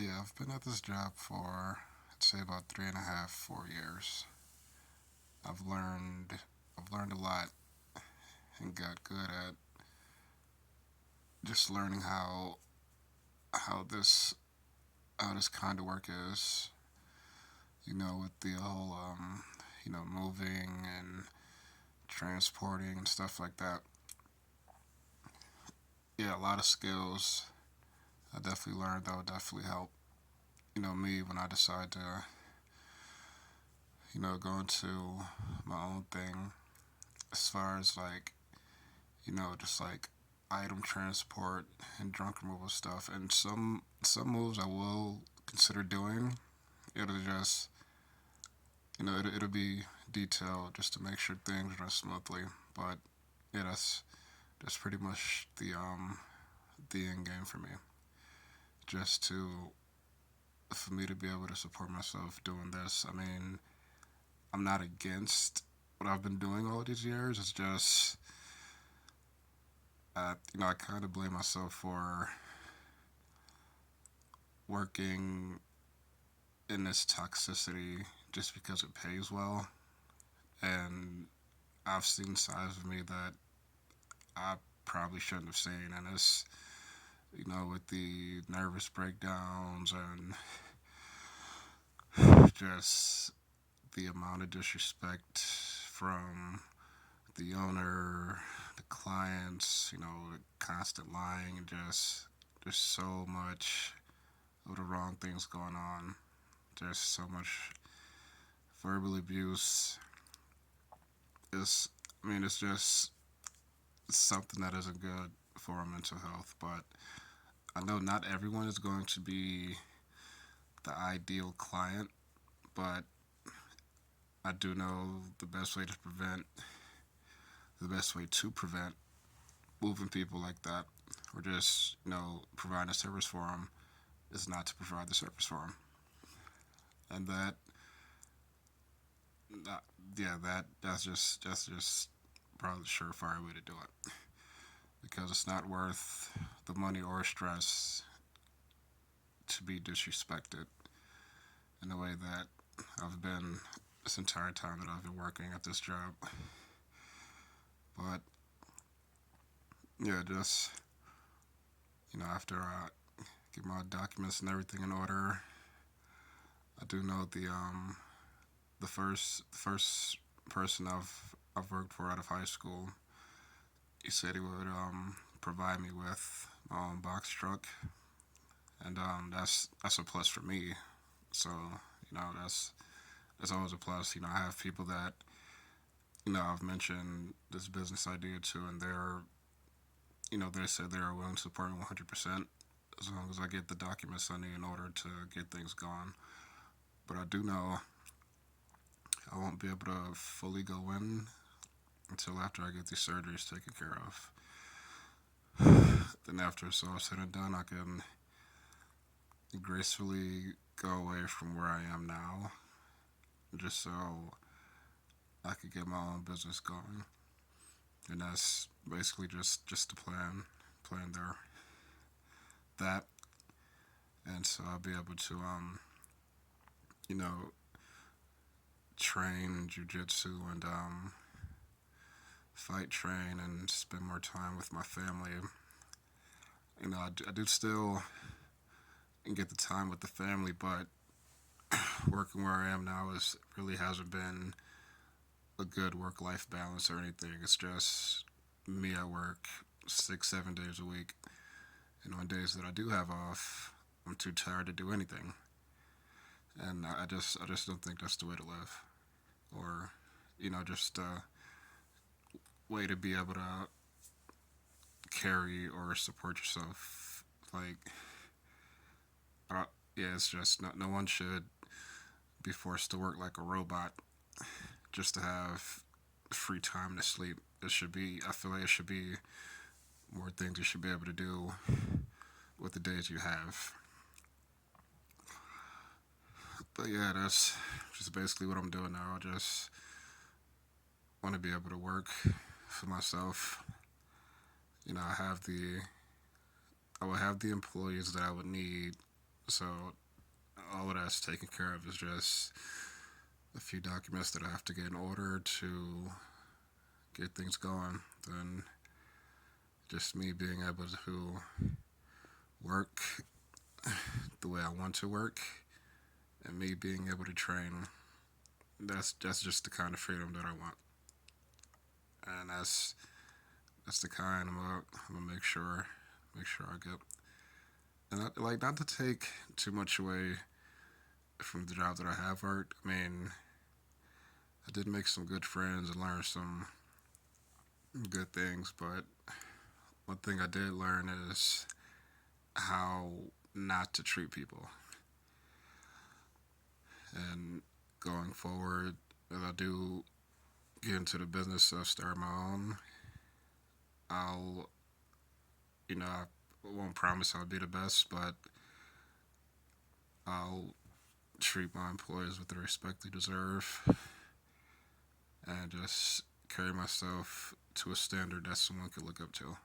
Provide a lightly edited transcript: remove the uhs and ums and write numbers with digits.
Yeah, I've been at this job for, I'd say, about 3.5, 4 years. I've learned, I've learned a lot and got good at just learning how this how this kind of work is. With the whole moving and transporting and stuff like that. Yeah, a lot of skills I definitely learned that would definitely help. Me when I decide to go into my own thing as far as like just like item transport and drunk removal stuff. And some moves I will consider doing. It'll just it'll be detailed just to make sure things run smoothly. But yeah, that's pretty much the end game for me. Just to for me to be able to support myself doing this. I mean, I'm not against what I've been doing all these years. It's just I kind of blame myself for working in this toxicity just because it pays well. And I've seen sides of me that I probably shouldn't have seen. And it's, with the nervous breakdowns and just the amount of disrespect from the owner, the clients, the constant lying, and just there's so much of the wrong things going on. There's so much verbal abuse. It's, it's just something that isn't good for our mental health. But I know not everyone is going to be the ideal client, but I do know the best way to prevent moving people like that, or just providing a service for them, is not to provide the service for them. And that yeah, that's just probably the surefire way to do it because it's not worth the money or stress to be disrespected in the way that I've been this entire time that I've been working at this job. But yeah, just after I get my documents and everything in order, I do know the first person I've worked for out of high school. He said he would provide me with my own box truck, and that's a plus for me. So that's always a plus. I have people that I've mentioned this business idea to, and they said they're willing to support me 100% as long as I get the documents I need in order to get things going. But I do know I won't be able to fully go in until after I get these surgeries taken care of. Then after it's all said and done, I can gracefully go away from where I am now, just so I could get my own business going. And that's basically just the plan there. That, and so I'll be able to you know train jujitsu and fight train and spend more time with my family. I do still get the time with the family, but working where I am now is really hasn't been a good work life balance or anything. It's just me at work 6, 7 days a week, and on days that I do have off, I'm too tired to do anything, and I just don't think that's the way to live, or just a way to be able to carry or support yourself. Like, yeah, it's just no one should be forced to work like a robot just to have free time to sleep. I feel like it should be more things you should be able to do with the days you have. But yeah, that's just basically what I'm doing now. I just want to be able to work for myself. You know, I have the I would have the employees that I would need So all of that's taken care of is just a few documents that I have to get in order to get things going. Then just me being able to work the way I want to work, and me being able to train. That's just the kind of freedom that I want, and that's the kind I'm gonna make sure I get. And like not to take too much away from the job that I have worked. I mean, I did make some good friends and learn some good things, but one thing I did learn is how not to treat people. And going forward, if I do get into the business of starting my own, I'll, I won't promise I'll be the best, but I'll treat my employees with the respect they deserve and just carry myself to a standard that someone could look up to.